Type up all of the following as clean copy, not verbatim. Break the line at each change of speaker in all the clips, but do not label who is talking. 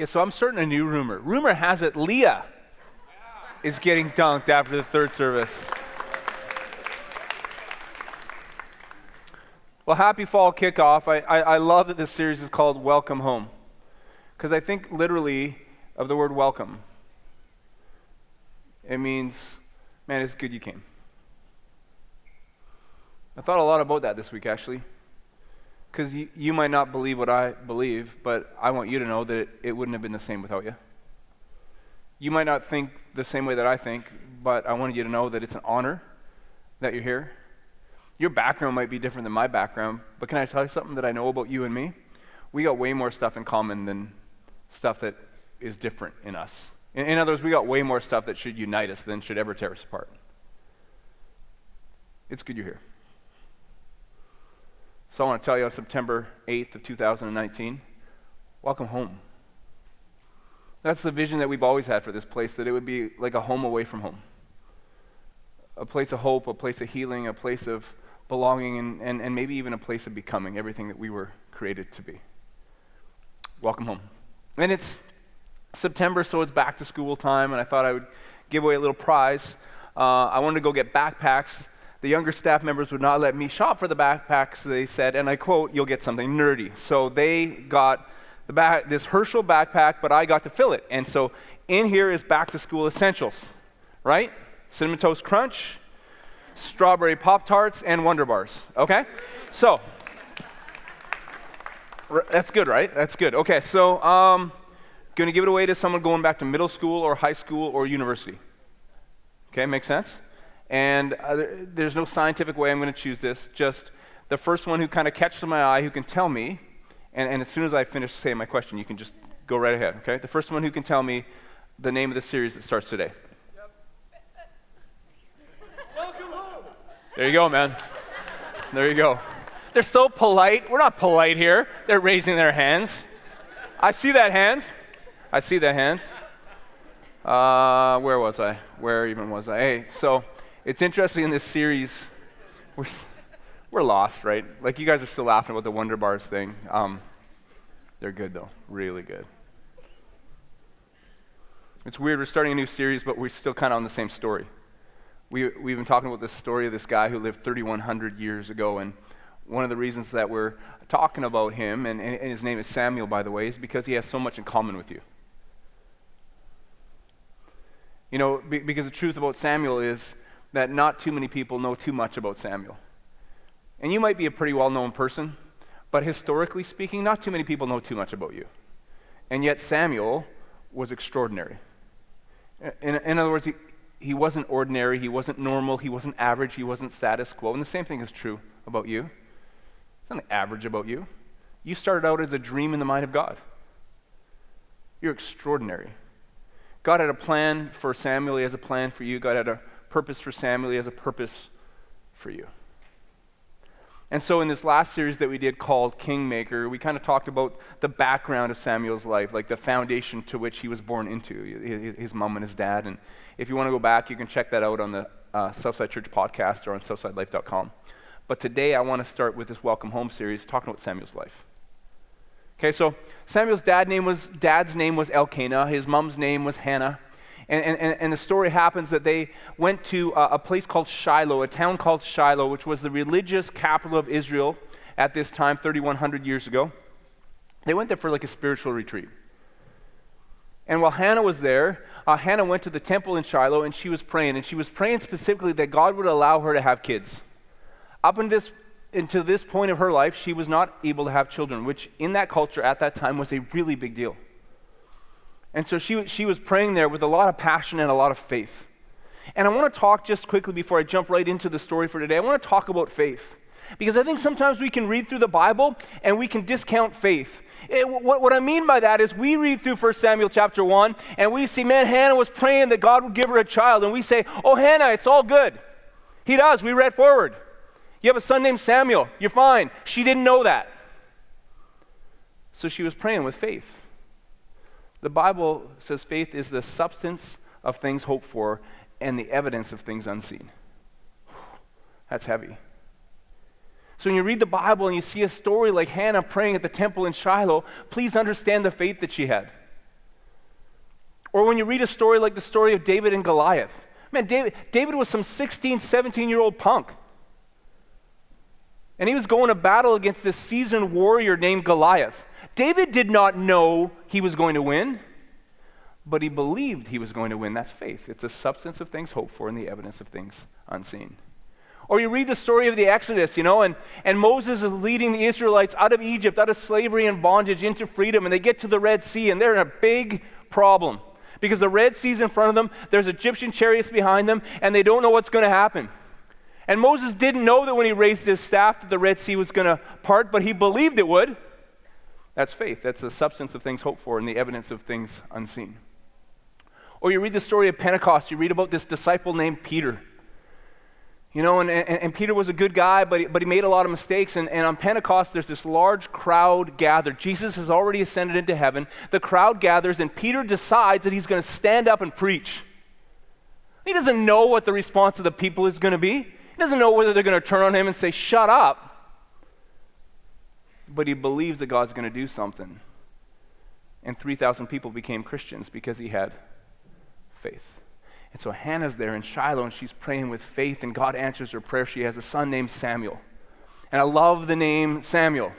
Okay, so I'm starting a new rumor. Rumor has it Leah is getting dunked after the third service. Well, happy fall kickoff. I love that this series is called Welcome Home, because I think literally of the word welcome. It means, man, it's good you came. I thought a lot about that this week, actually, because you might not believe what I believe, but I want you to know that it wouldn't have been the same without you. You might not think the same way that I think, but I wanted you to know that it's an honor that you're here. Your background might be different than my background, but can I tell you something that I know about you and me? We got way more stuff in common than stuff that is different in us. In other words, we got way more stuff that should unite us than should ever tear us apart. It's good you're here. So I want to tell you on September 8th of 2019, welcome home. That's the vision that we've always had for this place, that it would be like a home away from home. A place of hope, a place of healing, a place of belonging, and maybe even a place of becoming everything that we were created to be. Welcome home. And it's September, so it's back to school time, and I thought I would give away a little prize. I wanted to go get backpacks. The younger staff members would not let me shop for the backpacks. They said, and I quote, "You'll get something nerdy." So they got this Herschel backpack, but I got to fill it. And so in here is back to school essentials, right? Cinnamon Toast Crunch, strawberry Pop-Tarts, and Wonder Bars, okay? So, that's good, right? That's good. Okay, so going to give it away to someone going back to middle school or high school or university. Okay, makes sense? And there's no scientific way I'm going to choose this, just the first one who kind of catches my eye, who can tell me, and as soon as I finish saying my question, you can just go right ahead, okay? The first one who can tell me the name of the series that starts today. Yep. Welcome home. There you go, man. There you go. They're so polite. We're not polite here. They're raising their hands. I see that hand. I see that hand. Where was I? Where even was I? Hey, so it's interesting in this series, we're lost, right? Like, you guys are still laughing about the Wonder Bars thing. They're good, though. Really good. It's weird. We're starting a new series, but we're still kind of on the same story. We've been talking about this story of this guy who lived 3,100 years ago, and one of the reasons that we're talking about him, and his name is Samuel, by the way, is because he has so much in common with you. You know, because the truth about Samuel is that not too many people know too much about Samuel. And you might be a pretty well-known person, but historically speaking, not too many people know too much about you. And yet Samuel was extraordinary. In other words, he wasn't ordinary, he wasn't normal, he wasn't average, he wasn't status quo. And the same thing is true about you. There's nothing average about you. You started out as a dream in the mind of God. You're extraordinary. God had a plan for Samuel, he has a plan for you. God had a purpose for Samuel, he has a purpose for you. And so in this last series that we did called Kingmaker, we kind of talked about the background of Samuel's life, like the foundation to which he was born into, his mom and his dad. And if you want to go back, you can check that out on the Southside Church podcast or on southsidelife.com. But today I want to start with this Welcome Home series, talking about Samuel's life. Okay, so Samuel's dad's name was Elkanah, his mom's name was Hannah. And the story happens that they went to a place called Shiloh, a town called Shiloh, which was the religious capital of Israel at this time, 3,100 years ago. They went there for like a spiritual retreat. And while Hannah was there, Hannah went to the temple in Shiloh and she was praying. And she was praying specifically that God would allow her to have kids. Up until this point of her life, she was not able to have children, which in that culture at that time was a really big deal. And so she was praying there with a lot of passion and a lot of faith. And I want to talk just quickly before I jump right into the story for today. I want to talk about faith. Because I think sometimes we can read through the Bible and we can discount faith. What I mean by that is we read through 1 Samuel chapter 1 and we see, man, Hannah was praying that God would give her a child. And we say, oh, Hannah, it's all good. He does. We read forward. You have a son named Samuel. You're fine. She didn't know that. So she was praying with faith. The Bible says faith is the substance of things hoped for and the evidence of things unseen. That's heavy. So when you read the Bible and you see a story like Hannah praying at the temple in Shiloh, please understand the faith that she had. Or when you read a story like the story of David and Goliath. Man, David was some 16, 17-year-old punk. And he was going to battle against this seasoned warrior named Goliath. David did not know he was going to win, but he believed he was going to win. That's faith. It's a substance of things hoped for and the evidence of things unseen. Or you read the story of the Exodus, and Moses is leading the Israelites out of Egypt, out of slavery and bondage into freedom, and they get to the Red Sea, and they're in a big problem. Because the Red Sea's in front of them, there's Egyptian chariots behind them, and they don't know what's going to happen. And Moses didn't know that when he raised his staff that the Red Sea was going to part, but he believed it would. That's faith. That's the substance of things hoped for and the evidence of things unseen. Or you read the story of Pentecost. You read about this disciple named Peter. And Peter was a good guy, but he made a lot of mistakes. And on Pentecost, there's this large crowd gathered. Jesus has already ascended into heaven. The crowd gathers, and Peter decides that he's going to stand up and preach. He doesn't know what the response of the people is going to be. He doesn't know whether they're going to turn on him and say, "Shut up." But he believes that God's going to do something. And 3,000 people became Christians because he had faith. And so Hannah's there in Shiloh, and she's praying with faith, and God answers her prayer. She has a son named Samuel. And I love the name Samuel.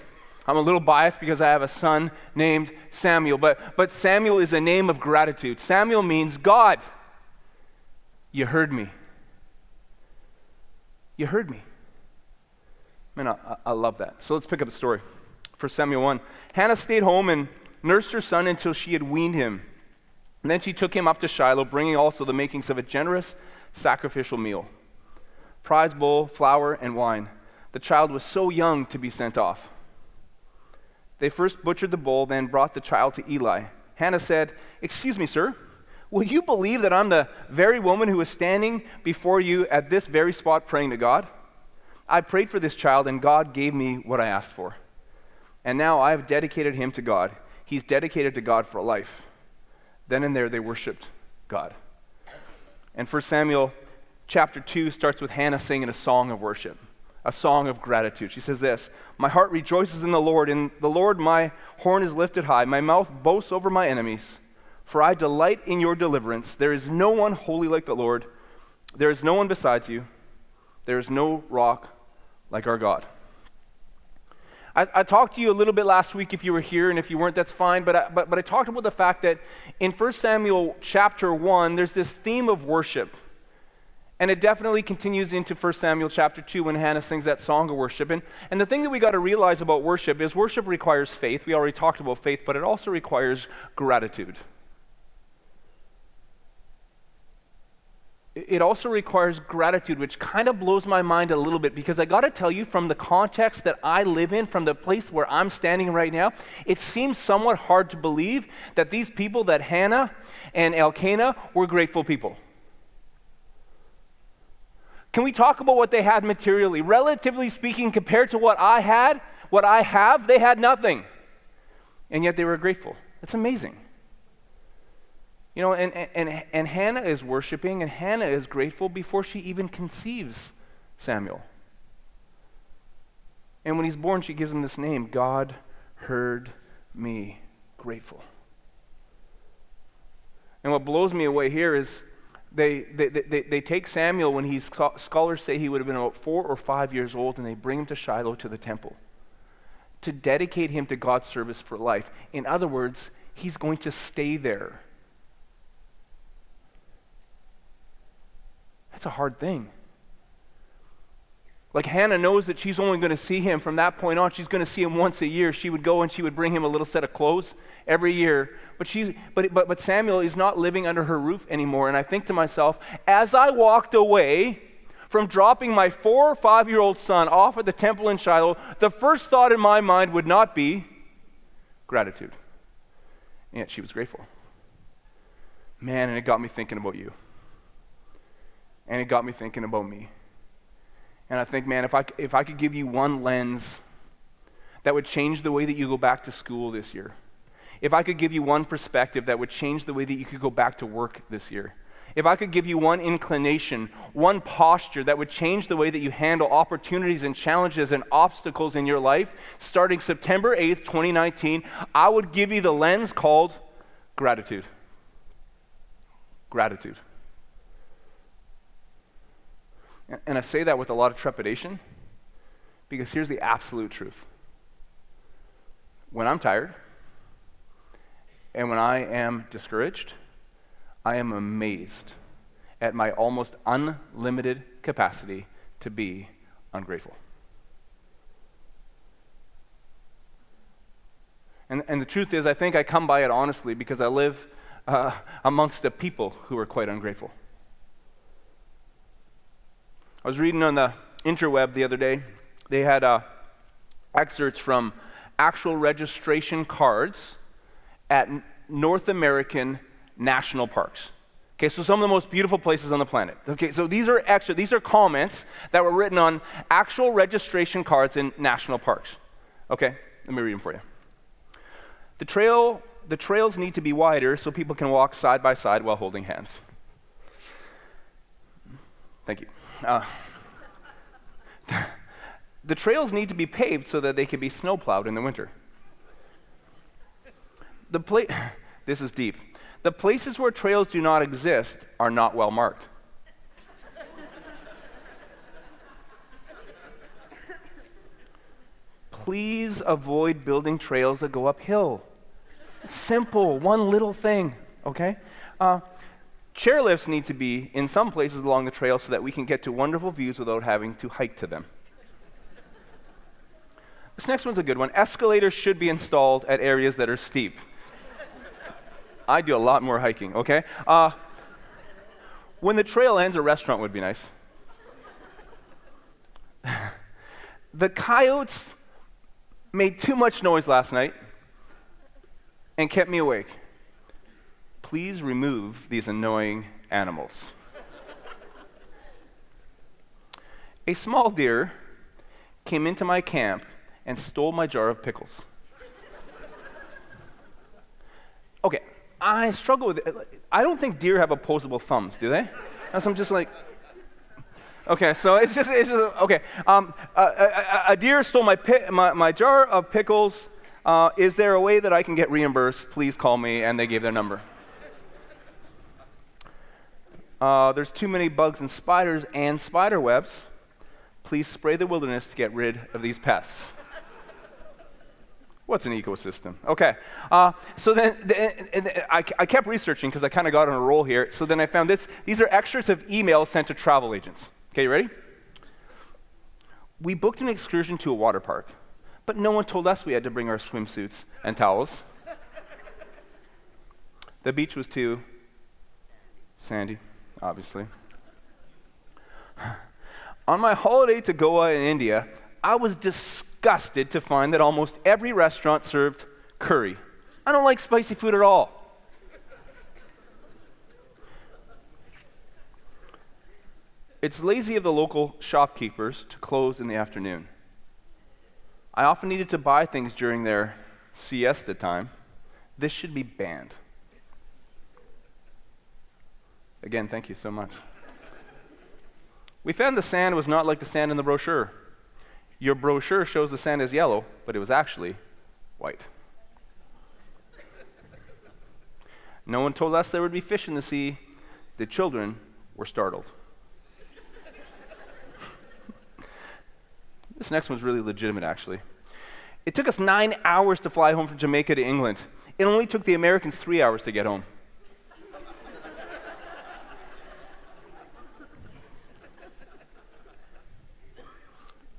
I'm a little biased because I have a son named Samuel, but Samuel is a name of gratitude. Samuel means, God, you heard me. You heard me. Man, I love that. So let's pick up the story. 1 Samuel 1. Hannah stayed home and nursed her son until she had weaned him. And then she took him up to Shiloh, bringing also the makings of a generous sacrificial meal, prize bull, flour, and wine. The child was so young to be sent off. They first butchered the bull, then brought the child to Eli. Hannah said, "Excuse me, sir, will you believe that I'm the very woman who is standing before you at this very spot praying to God? I prayed for this child, and God gave me what I asked for. And now I have dedicated him to God. He's dedicated to God for life." Then and there they worshiped God. And 1 Samuel chapter 2 starts with Hannah singing a song of worship, a song of gratitude. She says this, "My heart rejoices in the Lord. In the Lord my horn is lifted high. My mouth boasts over my enemies. For I delight in your deliverance. There is no one holy like the Lord. There is no one besides you. There is no rock like our God." I talked to you a little bit last week if you were here, and if you weren't, that's fine. But I talked about the fact that in 1 Samuel chapter 1, there's this theme of worship. And it definitely continues into 1 Samuel chapter 2 when Hannah sings that song of worship. And the thing that we got to realize about worship is worship requires faith. We already talked about faith, but it also requires gratitude. It also requires gratitude, which kind of blows my mind a little bit, because I got to tell you, from the context that I live in, from the place where I'm standing right now, it seems somewhat hard to believe that these people, that Hannah and Elkanah, were grateful people. Can we talk about what they had materially? Relatively speaking, compared to what I have, they had nothing. And yet they were grateful. It's amazing. And Hannah is worshiping, and Hannah is grateful before she even conceives Samuel. And when he's born, she gives him this name, God heard me, grateful. And what blows me away here is they take Samuel when scholars say he would have been about 4 or 5 years old, and they bring him to Shiloh, to the temple, to dedicate him to God's service for life. In other words, he's going to stay there. That's a hard thing. Like, Hannah knows that she's only going to see him from that point on. She's going to see him once a year. She would go and she would bring him a little set of clothes every year. But Samuel is not living under her roof anymore. And I think to myself, as I walked away from dropping my 4 or 5-year-old son off at the temple in Shiloh, the first thought in my mind would not be gratitude. And yet she was grateful. Man, and it got me thinking about you. And it got me thinking about me. And I think, man, if I could give you one lens that would change the way that you go back to school this year, if I could give you one perspective that would change the way that you could go back to work this year, if I could give you one inclination, one posture that would change the way that you handle opportunities and challenges and obstacles in your life, starting September 8th, 2019, I would give you the lens called gratitude. gratitude. And I say that with a lot of trepidation because here's the absolute truth. When I'm tired and when I am discouraged, I am amazed at my almost unlimited capacity to be ungrateful. And the truth is, I think I come by it honestly because I live amongst a people who are quite ungrateful. I was reading on the interweb the other day. They had excerpts from actual registration cards at North American national parks. Okay, so some of the most beautiful places on the planet. Okay, so these are comments that were written on actual registration cards in national parks. Okay, let me read them for you. The trails need to be wider so people can walk side by side while holding hands. Thank you. The trails need to be paved so that they can be snowplowed in the winter. This is deep. The places where trails do not exist are not well marked. Please avoid building trails that go uphill. Simple, one little thing, okay? Chairlifts need to be in some places along the trail so that we can get to wonderful views without having to hike to them. This next one's a good one. Escalators should be installed at areas that are steep. I do a lot more hiking, okay? When the trail ends, a restaurant would be nice. The coyotes made too much noise last night and kept me awake. Please remove these annoying animals. A small deer came into my camp and stole my jar of pickles. Okay, I struggle with it. I don't think deer have opposable thumbs, do they? So I'm just like, okay, so it's just okay. A deer stole my jar of pickles. Is there a way that I can get reimbursed? Please call me, and they gave their number. There's too many bugs and spiders and spider webs. Please spray the wilderness to get rid of these pests. What's an ecosystem? Okay, so then I kept researching because I kind of got on a roll here. So then I found this. These are excerpts of emails sent to travel agents. Okay, you ready? We booked an excursion to a water park, but no one told us we had to bring our swimsuits and towels. The beach was too sandy, obviously. On my holiday to Goa in India, I was disgusted to find that almost every restaurant served curry. I don't like spicy food at all. It's lazy of the local shopkeepers to close in the afternoon. I often needed to buy things during their siesta time. This should be banned. Again, thank you so much. We found the sand was not like the sand in the brochure. Your brochure shows the sand is yellow, but it was actually white. No one told us there would be fish in the sea. The children were startled. This next one's really legitimate, actually. It took us 9 hours to fly home from Jamaica to England. It only took the Americans 3 hours to get home.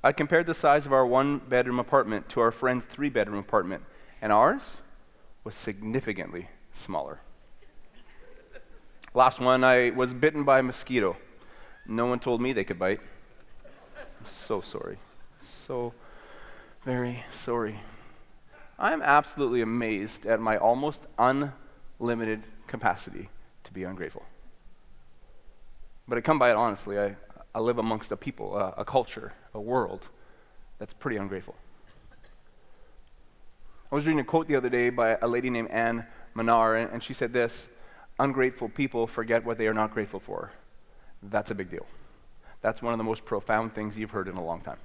I compared the size of our one-bedroom apartment to our friend's three-bedroom apartment, and ours was significantly smaller. Last one, I was bitten by a mosquito. No one told me they could bite. I'm so sorry. So very sorry. I'm absolutely amazed at my almost unlimited capacity to be ungrateful. But I come by it honestly. I live amongst a people, a culture, a world that's pretty ungrateful. I was reading a quote the other day by a lady named Anne Manar, and she said this: ungrateful people forget what they are not grateful for. That's a big deal. That's one of the most profound things you've heard in a long time.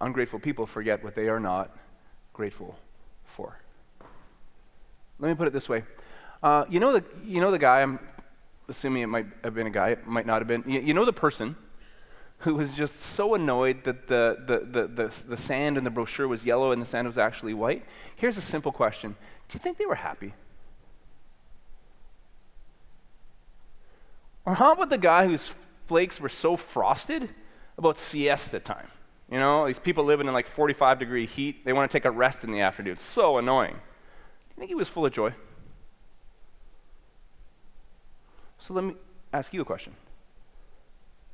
Ungrateful people forget what they are not grateful for. Let me put it this way. You know the guy, I'm assuming it might have been a guy, it might not have been. You know the person who was just so annoyed that the sand in the brochure was yellow and the sand was actually white? Here's a simple question. Do you think they were happy? Or how about the guy whose flakes were so frosted about siesta time? You know, these people living in like 45-degree heat, they want to take a rest in the afternoon. It's so annoying. Do you think he was full of joy? So let me ask you a question.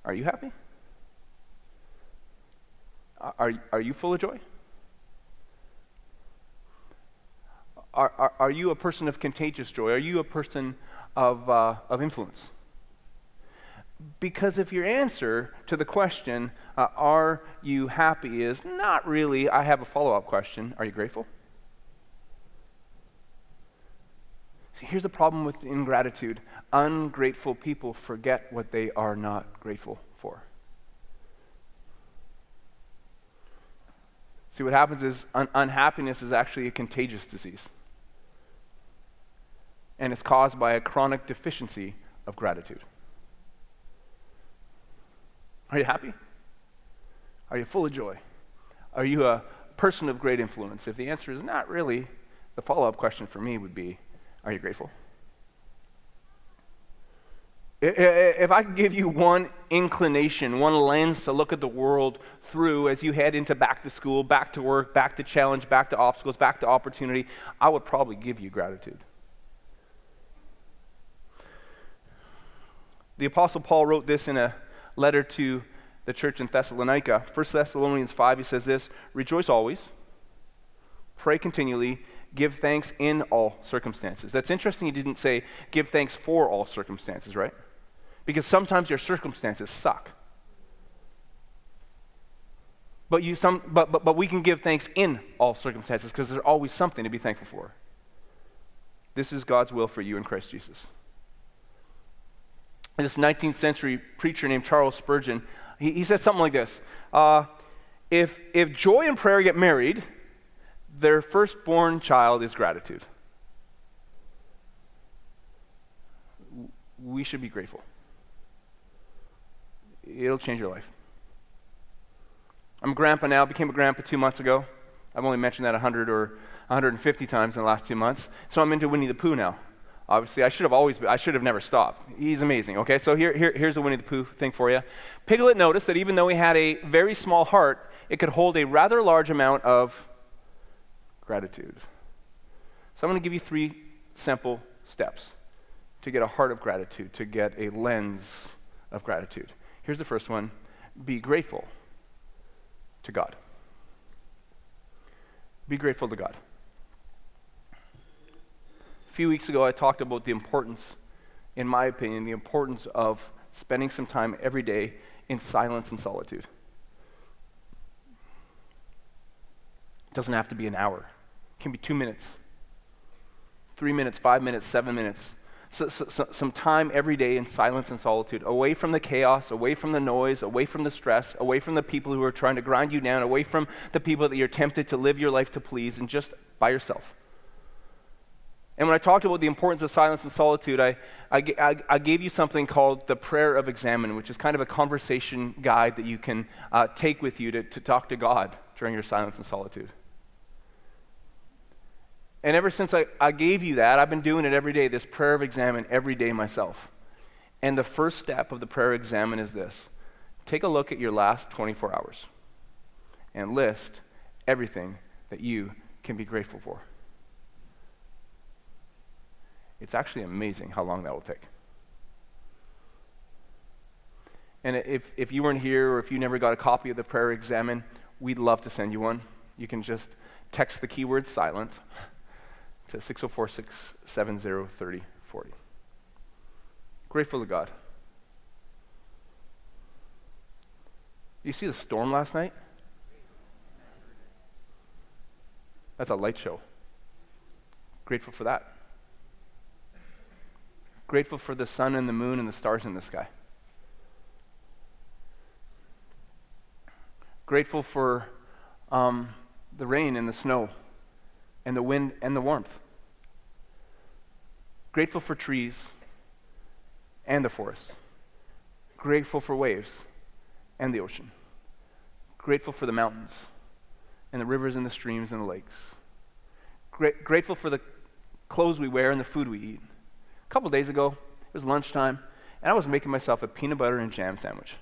Are you happy? Are you full of joy? Are you a person of contagious joy? Are you a person of influence? Because if your answer to the question, are you happy, is not really, I have a follow-up question, are you grateful? See, here's the problem with ingratitude. Ungrateful people forget what they are not grateful for. See, what happens is unhappiness is actually a contagious disease. And it's caused by a chronic deficiency of gratitude. Are you happy? Are you full of joy? Are you a person of great influence? If the answer is not really, the follow-up question for me would be, are you grateful? If I could give you one inclination, one lens to look at the world through as you head into back to school, back to work, back to challenge, back to obstacles, back to opportunity, I would probably give you gratitude. The Apostle Paul wrote this in a letter to the church in Thessalonica. 1 Thessalonians 5, he says this, rejoice always, pray continually, give thanks in all circumstances. That's interesting he didn't say give thanks for all circumstances, right? Because sometimes your circumstances suck. But we can give thanks in all circumstances because there's always something to be thankful for. This is God's will for you in Christ Jesus. This 19th century preacher named Charles Spurgeon, he says something like this. If joy and prayer get married, their firstborn child is gratitude. We should be grateful. It'll change your life. I'm a grandpa now, became a grandpa 2 months ago. I've only mentioned that 100 or 150 times in the last 2 months. So I'm into Winnie the Pooh now. Obviously, I should have never stopped. He's amazing, okay? So here's a Winnie the Pooh thing for you. Piglet noticed that even though he had a very small heart, it could hold a rather large amount of gratitude. So I'm going to give you 3 simple steps to get a heart of gratitude, to get a lens of gratitude. Here's the first one. Be grateful to God. Be grateful to God. A few weeks ago, I talked about the importance, in my opinion, the importance of spending some time every day in silence and solitude. It doesn't have to be an hour. It can be 2 minutes, 3 minutes, 5 minutes, 7 minutes. So, some time every day in silence and solitude, away from the chaos, away from the noise, away from the stress, away from the people who are trying to grind you down, away from the people that you're tempted to live your life to please, and just by yourself. And when I talked about the importance of silence and solitude, I gave you something called the prayer of examine, which is kind of a conversation guide that you can take with you to talk to God during your silence and solitude. And ever since I gave you that, I've been doing it every day, this prayer of examine every day myself. And the first step of the prayer examine is this. Take a look at your last 24 hours and list everything that you can be grateful for. It's actually amazing how long that will take. And if you weren't here or if you never got a copy of the prayer examine, we'd love to send you one. You can just text the keyword silent to 604-670-3040. Grateful to God. You see the storm last night? That's a light show. Grateful for that. Grateful for the sun and the moon and the stars in the sky. Grateful for the rain and the snow and the wind and the warmth. Grateful for trees and the forest. Grateful for waves and the ocean. Grateful for the mountains and the rivers and the streams and the lakes. Grateful for the clothes we wear and the food we eat. A couple days ago, it was lunchtime, and I was making myself a peanut butter and jam sandwich.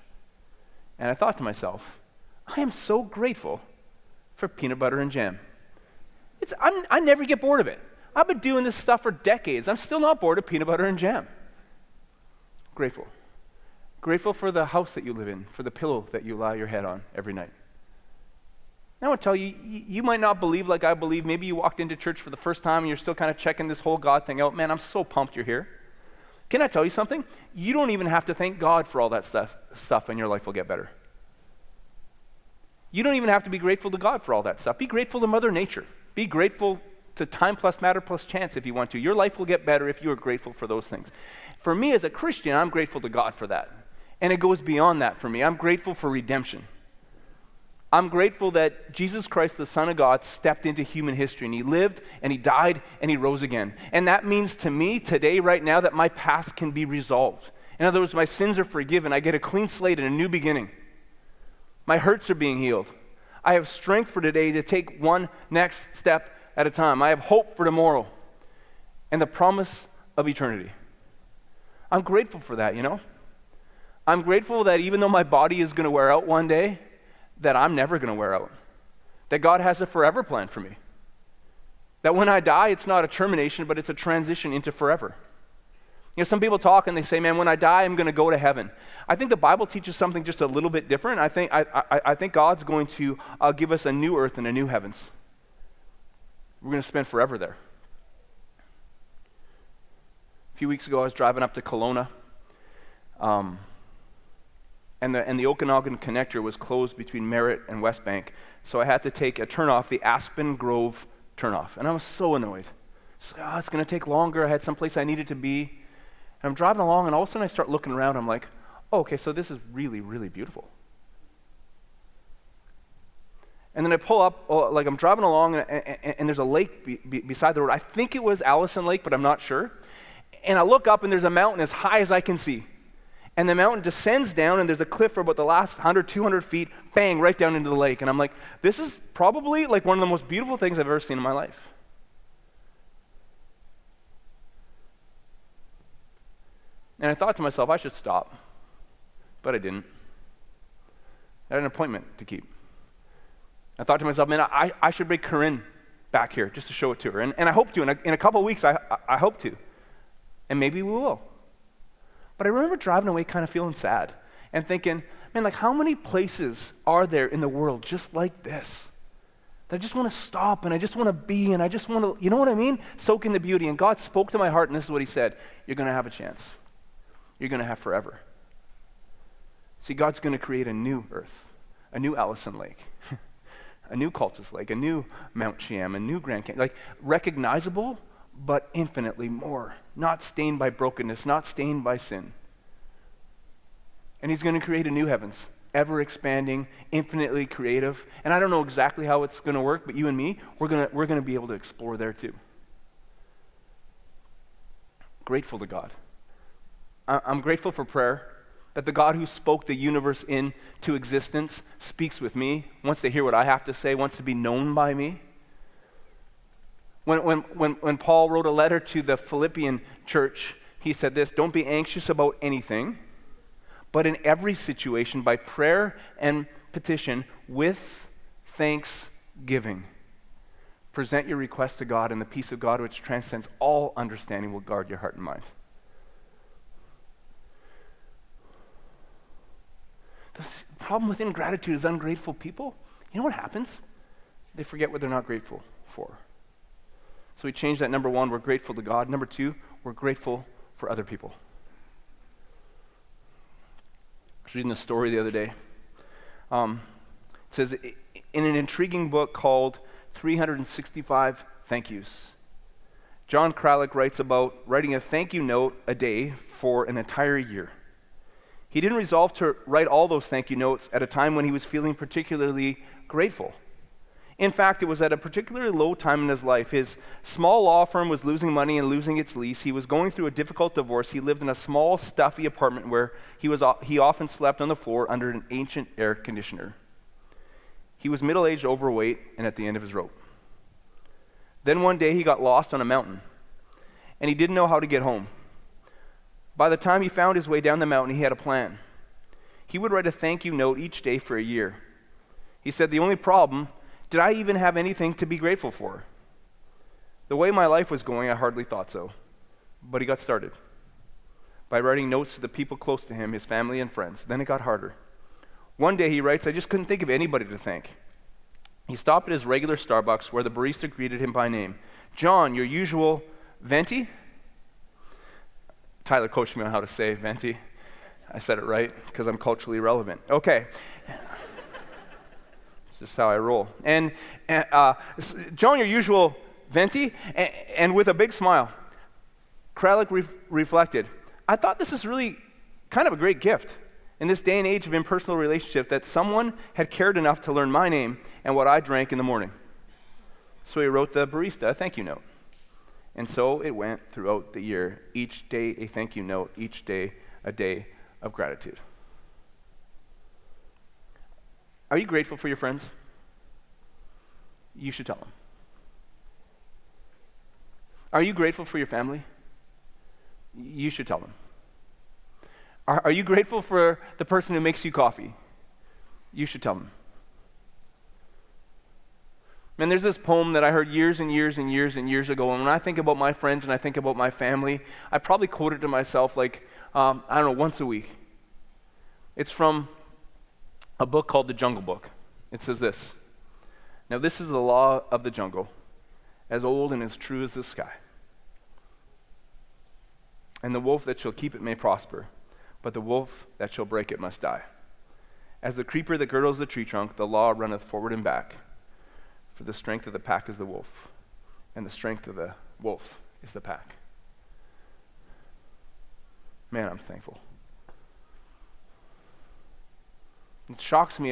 And I thought to myself, I am so grateful for peanut butter and jam. I never get bored of it. I've been doing this stuff for decades. I'm still not bored of peanut butter and jam. Grateful. Grateful for the house that you live in, for the pillow that you lie your head on every night. I want to tell you, you might not believe like I believe. Maybe you walked into church for the first time and you're still kind of checking this whole God thing out. Man, I'm so pumped you're here. Can I tell you something? You don't even have to thank God for all that stuff and your life will get better. You don't even have to be grateful to God for all that stuff. Be grateful to Mother Nature. Be grateful to time plus matter plus chance if you want to. Your life will get better if you are grateful for those things. For me as a Christian, I'm grateful to God for that. And it goes beyond that for me. I'm grateful for redemption. I'm grateful that Jesus Christ, the Son of God, stepped into human history, and he lived, and he died, and he rose again. And that means to me today, right now, that my past can be resolved. In other words, my sins are forgiven. I get a clean slate and a new beginning. My hurts are being healed. I have strength for today to take one next step at a time. I have hope for tomorrow and the promise of eternity. I'm grateful for that, you know? I'm grateful that even though my body is going to wear out one day, that I'm never going to wear out. That God has a forever plan for me. That when I die, it's not a termination, but it's a transition into forever. You know, some people talk and they say, man, when I die, I'm going to go to heaven. I think the Bible teaches something just a little bit different. I think God's going to give us a new earth and a new heavens. We're going to spend forever there. A few weeks ago, I was driving up to Kelowna, and the Okanagan connector was closed between Merritt and West Bank, so I had to take a turnoff, the Aspen Grove turnoff, and I was so annoyed. It's going to take longer. I had someplace I needed to be, and I'm driving along, and all of a sudden I start looking around. I'm like, oh, okay, so this is really, really beautiful. And then I pull up, like I'm driving along, and there's a lake beside the road. I think it was Allison Lake, but I'm not sure. And I look up, and there's a mountain as high as I can see. And the mountain descends down, and there's a cliff for about the last 100, 200 feet, bang, right down into the lake. And I'm like, this is probably like one of the most beautiful things I've ever seen in my life. And I thought to myself, I should stop. But I didn't. I had an appointment to keep. I thought to myself, man, I should bring Corinne back here just to show it to her. And I hope to. In a couple of weeks, I hope to. And maybe we will. But I remember driving away kind of feeling sad and thinking, man, like how many places are there in the world just like this? That I just want to stop and I just want to be and I just want to, you know what I mean? Soak in the beauty. And God spoke to my heart and this is what he said. You're going to have a chance. You're going to have forever. See, God's going to create a new earth, a new Allison Lake, a new Cultus Lake, a new Mount Cheam, a new Grand Canyon, like recognizable, but infinitely more, not stained by brokenness, not stained by sin. And he's going to create a new heavens, ever expanding, infinitely creative. And I don't know exactly how it's going to work, but you and me, we're going to be able to explore there too. Grateful to God. I'm grateful for prayer, that the God who spoke the universe into existence speaks with me, wants to hear what I have to say, wants to be known by me. When Paul wrote a letter to the Philippian church, he said this, don't be anxious about anything, but in every situation, by prayer and petition, with thanksgiving, present your request to God, and the peace of God, which transcends all understanding, will guard your heart and mind. The problem with ingratitude is ungrateful people. You know what happens? They forget what they're not grateful for. So we changed that. Number one, we're grateful to God. Number two, we're grateful for other people. I was reading this story the other day. It says, in an intriguing book called 365 Thank Yous, John Kralik writes about writing a thank you note a day for an entire year. He didn't resolve to write all those thank you notes at a time when he was feeling particularly grateful. In fact, it was at a particularly low time in his life. His small law firm was losing money and losing its lease. He was going through a difficult divorce. He lived in a small, stuffy apartment where he often slept on the floor under an ancient air conditioner. He was middle-aged, overweight, and at the end of his rope. Then one day he got lost on a mountain, and he didn't know how to get home. By the time he found his way down the mountain, he had a plan. He would write a thank you note each day for a year. He said, the only problem, did I even have anything to be grateful for? The way my life was going, I hardly thought so. But he got started by writing notes to the people close to him, his family and friends. Then it got harder. One day he writes, I just couldn't think of anybody to thank. He stopped at his regular Starbucks where the barista greeted him by name. John, your usual venti? Tyler coached me on how to say venti. I said it right because I'm culturally relevant. Okay. This is how I roll. And John, your usual venti? And with a big smile, Kralik reflected, I thought this is really kind of a great gift in this day and age of impersonal relationship that someone had cared enough to learn my name and what I drank in the morning. So he wrote the barista a thank you note. And so it went throughout the year, each day a thank you note, each day a day of gratitude. Are you grateful for your friends? You should tell them. Are you grateful for your family? You should tell them. Are you grateful for the person who makes you coffee? You should tell them. Man, there's this poem that I heard years and years and years and years ago, and when I think about my friends and I think about my family, I probably quote it to myself like, I don't know, once a week. It's from a book called The Jungle Book. It says this, now this is the law of the jungle, as old and as true as the sky. And the wolf that shall keep it may prosper, but the wolf that shall break it must die. As the creeper that girdles the tree trunk, the law runneth forward and back. For the strength of the pack is the wolf, and the strength of the wolf is the pack. Man, I'm thankful. It shocks me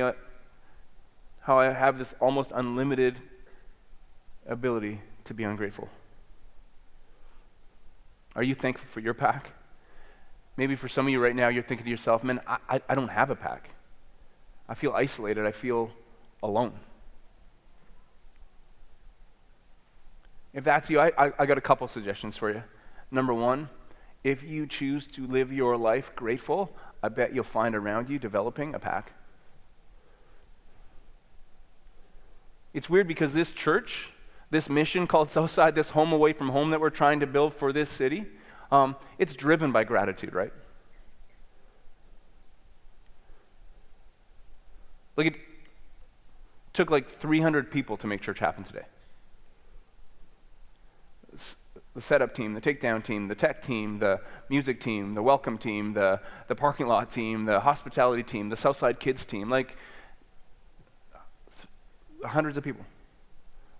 how I have this almost unlimited ability to be ungrateful. Are you thankful for your pack? Maybe for some of you right now, you're thinking to yourself, man, I don't have a pack. I feel isolated. I feel alone. If that's you, I got a couple suggestions for you. Number one, if you choose to live your life grateful, I bet you'll find around you developing a pack. It's weird because this church, this mission called Southside, this home away from home that we're trying to build for this city, it's driven by gratitude, right? Look, it took like 300 people to make church happen today. The setup team, the takedown team, the tech team, the music team, the welcome team, the parking lot team, the hospitality team, the Southside Kids team, like hundreds of people.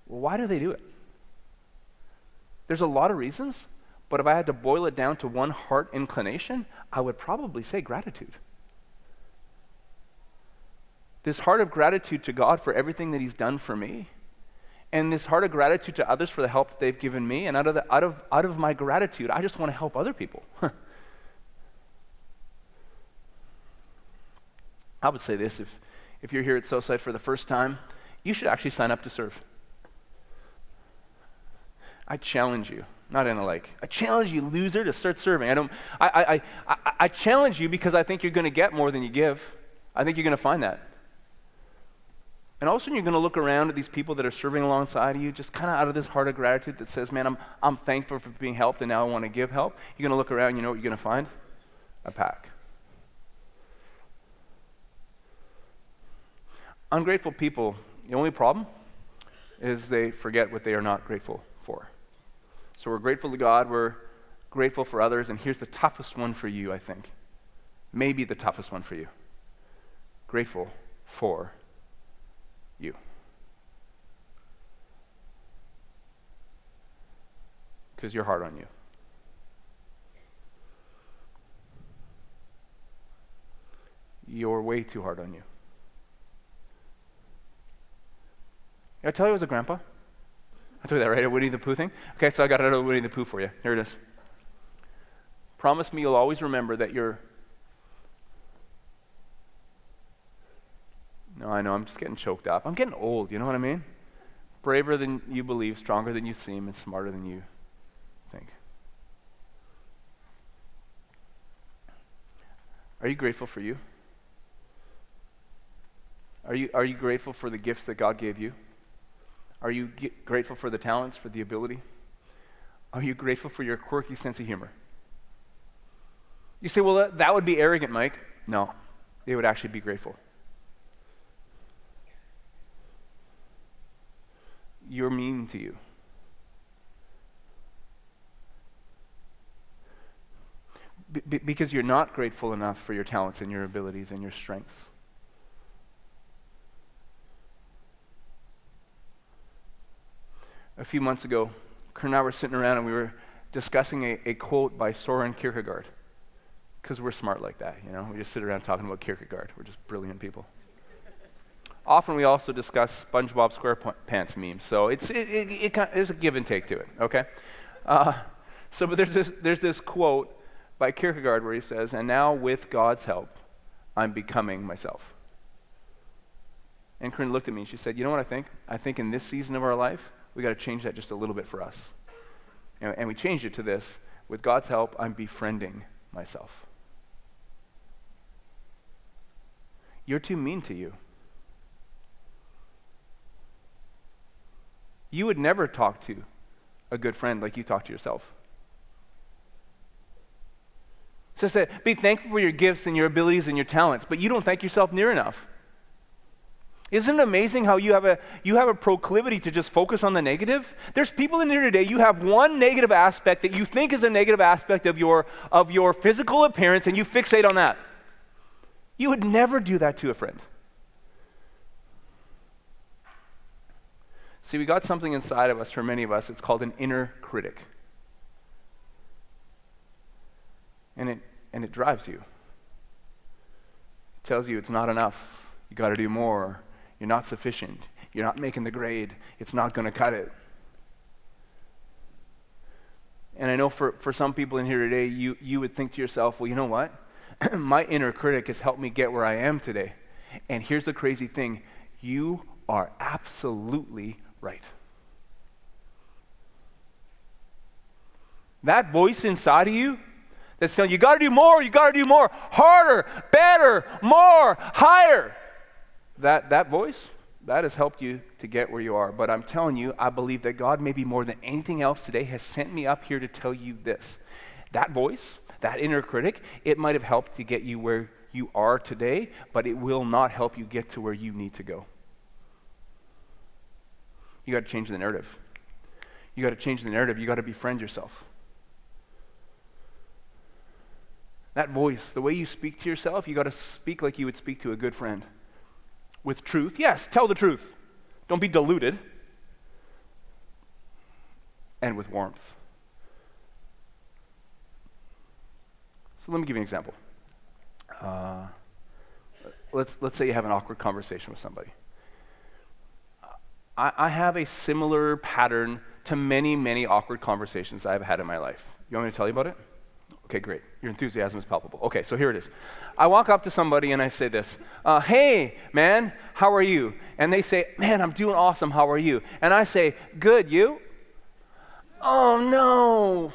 Well, why do they do it? There's a lot of reasons, but if I had to boil it down to one heart inclination, I would probably say gratitude. This heart of gratitude to God for everything that He's done for me, and this heart of gratitude to others for the help that they've given me, and out of my gratitude, I just want to help other people. I would say this, if you're here at Southside for the first time, you should actually sign up to serve. I challenge you, not in a like, I challenge you, loser, to start serving. I challenge you because I think you're going to get more than you give. I think you're going to find that. And all of a sudden you're going to look around at these people that are serving alongside of you, just kind of out of this heart of gratitude that says, man, I'm thankful for being helped and now I want to give help. You're going to look around, you know what you're going to find? A pack. Ungrateful people, the only problem is they forget what they are not grateful for. So we're grateful to God, we're grateful for others, and here's the toughest one for you, I think. Maybe the toughest one for you. Grateful for you. Because you're hard on you. You're way too hard on you. Did I tell you I was a grandpa? I told you that, right? A Winnie the Pooh thing? Okay, so I got another Winnie the Pooh for you. Here it is. Promise me you'll always remember that you're... No, I know, I'm just getting choked up. I'm getting old, you know what I mean? Braver than you believe, stronger than you seem, and smarter than you think. Are you grateful for you? Are you grateful for the gifts that God gave you? Are you grateful for the talents, for the ability? Are you grateful for your quirky sense of humor? You say, well, that would be arrogant, Mike. No, they would actually be grateful. You're mean to you. Because you're not grateful enough for your talents and your abilities and your strengths. A few months ago, Karen and I were sitting around and we were discussing a quote by Soren Kierkegaard. Because we're smart like that, you know? We just sit around talking about Kierkegaard. We're just brilliant people. Often we also discuss SpongeBob SquarePants memes, so there's a give and take to it, okay? But there's this quote by Kierkegaard where he says, "And now with God's help, I'm becoming myself." And Corinne looked at me and she said, "You know what I think? I think in this season of our life, we got to change that just a little bit for us." And we changed it to this: with God's help, I'm befriending myself. You're too mean to you. You would never talk to a good friend like you talk to yourself. So it said, be thankful for your gifts and your abilities and your talents, but you don't thank yourself near enough. Isn't it amazing how you have a proclivity to just focus on the negative? There's people in here today, you have one negative aspect that you think is a negative aspect of your physical appearance, and you fixate on that. You would never do that to a friend. See, we got something inside of us, for many of us, it's called an inner critic. And it drives you. It tells you it's not enough. You got to do more. You're not sufficient. You're not making the grade. It's not going to cut it. And I know for some people in here today, you would think to yourself, well, you know what? My inner critic has helped me get where I am today. And here's the crazy thing. You are absolutely right. That voice inside of you that's saying, you got to do more, harder, better, more, higher. That voice, that has helped you to get where you are. But I'm telling you, I believe that God, maybe more than anything else today, has sent me up here to tell you this. That voice, that inner critic, it might have helped to get you where you are today, but it will not help you get to where you need to go. You got to change the narrative. You got to change the narrative. You got to befriend yourself. That voice, the way you speak to yourself, you got to speak like you would speak to a good friend. With truth, yes, tell the truth. Don't be deluded. And with warmth. So let me give you an example. Let's say you have an awkward conversation with somebody. I have a similar pattern to many, many awkward conversations I've had in my life. You want me to tell you about it? Okay, great. Your enthusiasm is palpable. Okay, so here it is. I walk up to somebody and I say this, hey, man, how are you? And they say, man, I'm doing awesome. How are you? And I say, good, you? Oh, no.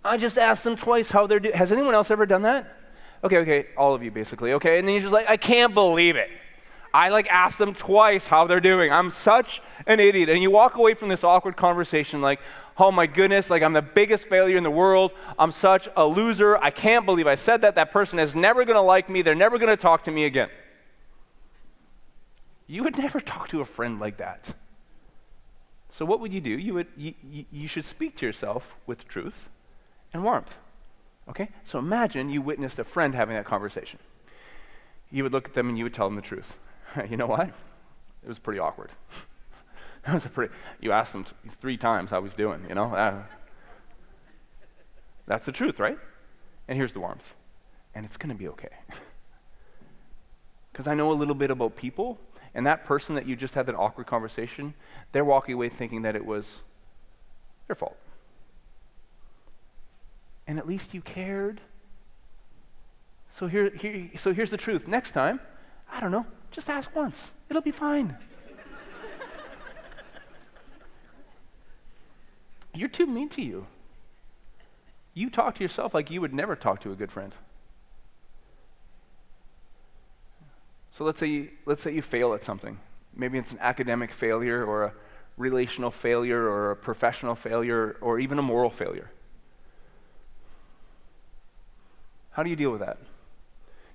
I just asked them twice how they're doing. Has anyone else ever done that? Okay, all of you basically. Okay, and then you're just like, I can't believe it. I asked them twice how they're doing. I'm such an idiot. And you walk away from this awkward conversation like, oh my goodness, I'm the biggest failure in the world. I'm such a loser. I can't believe I said that. That person is never going to like me. They're never going to talk to me again. You would never talk to a friend like that. So what would you do? You should speak to yourself with truth and warmth. Okay? So imagine you witnessed a friend having that conversation. You would look at them and you would tell them the truth. You know what? It was pretty awkward. You asked him 3 times how he's doing, you know? That's the truth, right? And here's the warmth. And it's going to be okay. Because I know a little bit about people, And that person that you just had that awkward conversation, they're walking away thinking that it was their fault. And at least you cared. So here's the truth. Next time, I don't know, just ask once. It'll be fine. You're too mean to you. You talk to yourself like you would never talk to a good friend. So let's say you fail at something. Maybe it's an academic failure or a relational failure or a professional failure or even a moral failure. How do you deal with that?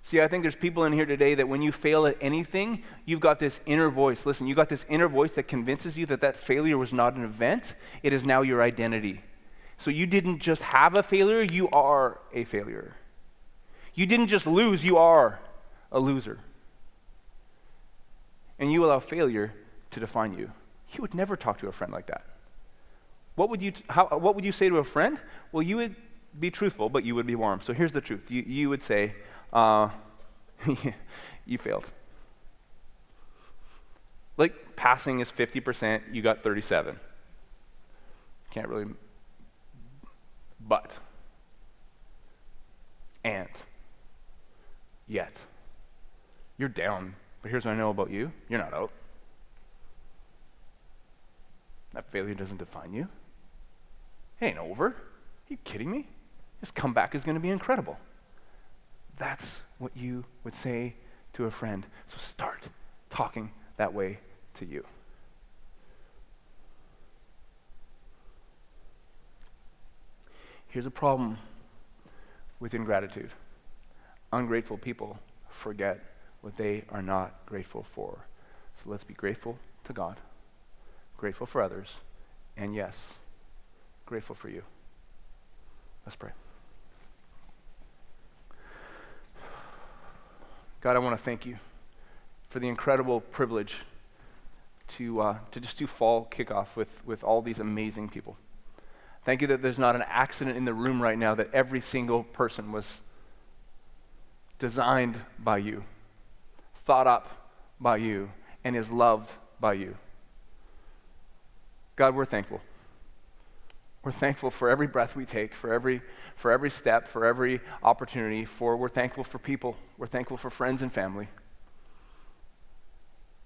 See, I think there's people in here today that when you fail at anything, you've got this inner voice. Listen, you've got this inner voice that convinces you that that failure was not an event. It is now your identity. So you didn't just have a failure, you are a failure. You didn't just lose, you are a loser. And you allow failure to define you. You would never talk to a friend like that. What would you say to a friend? Well, you would be truthful, but you would be warm. So here's the truth. You would say, you failed. Like passing is 50%, you got 37. Can't really, but, and, yet, you're down, but here's what I know about you, you're not out. That failure doesn't define you. It ain't over. Are you kidding me? This comeback is going to be incredible. That's what you would say to a friend. So start talking that way to you. Here's a problem with ingratitude. Ungrateful people forget what they are not grateful for. So let's be grateful to God, grateful for others, and yes, grateful for you. Let's pray. God, I want to thank you for the incredible privilege to just do fall kickoff with all these amazing people. Thank you that there's not an accident in the room right now, that every single person was designed by you, thought up by you, and is loved by you. God, we're thankful. We're thankful for every breath we take, for every step, for every opportunity. We're thankful for people. We're thankful for friends and family.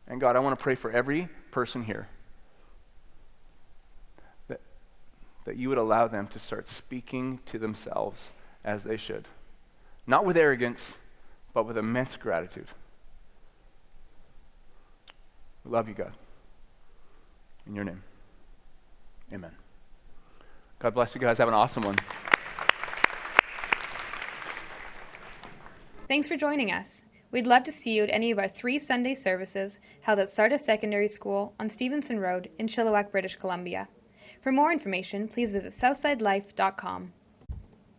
And God, I want to pray for every person here that you would allow them to start speaking to themselves as they should. Not with arrogance, but with immense gratitude. We love you, God. In your name, amen. God bless you guys. Have an awesome one.
Thanks for joining us. We'd love to see you at any of our 3 Sunday services held at Sardis Secondary School on Stevenson Road in Chilliwack, British Columbia. For more information, please visit southsidelife.com.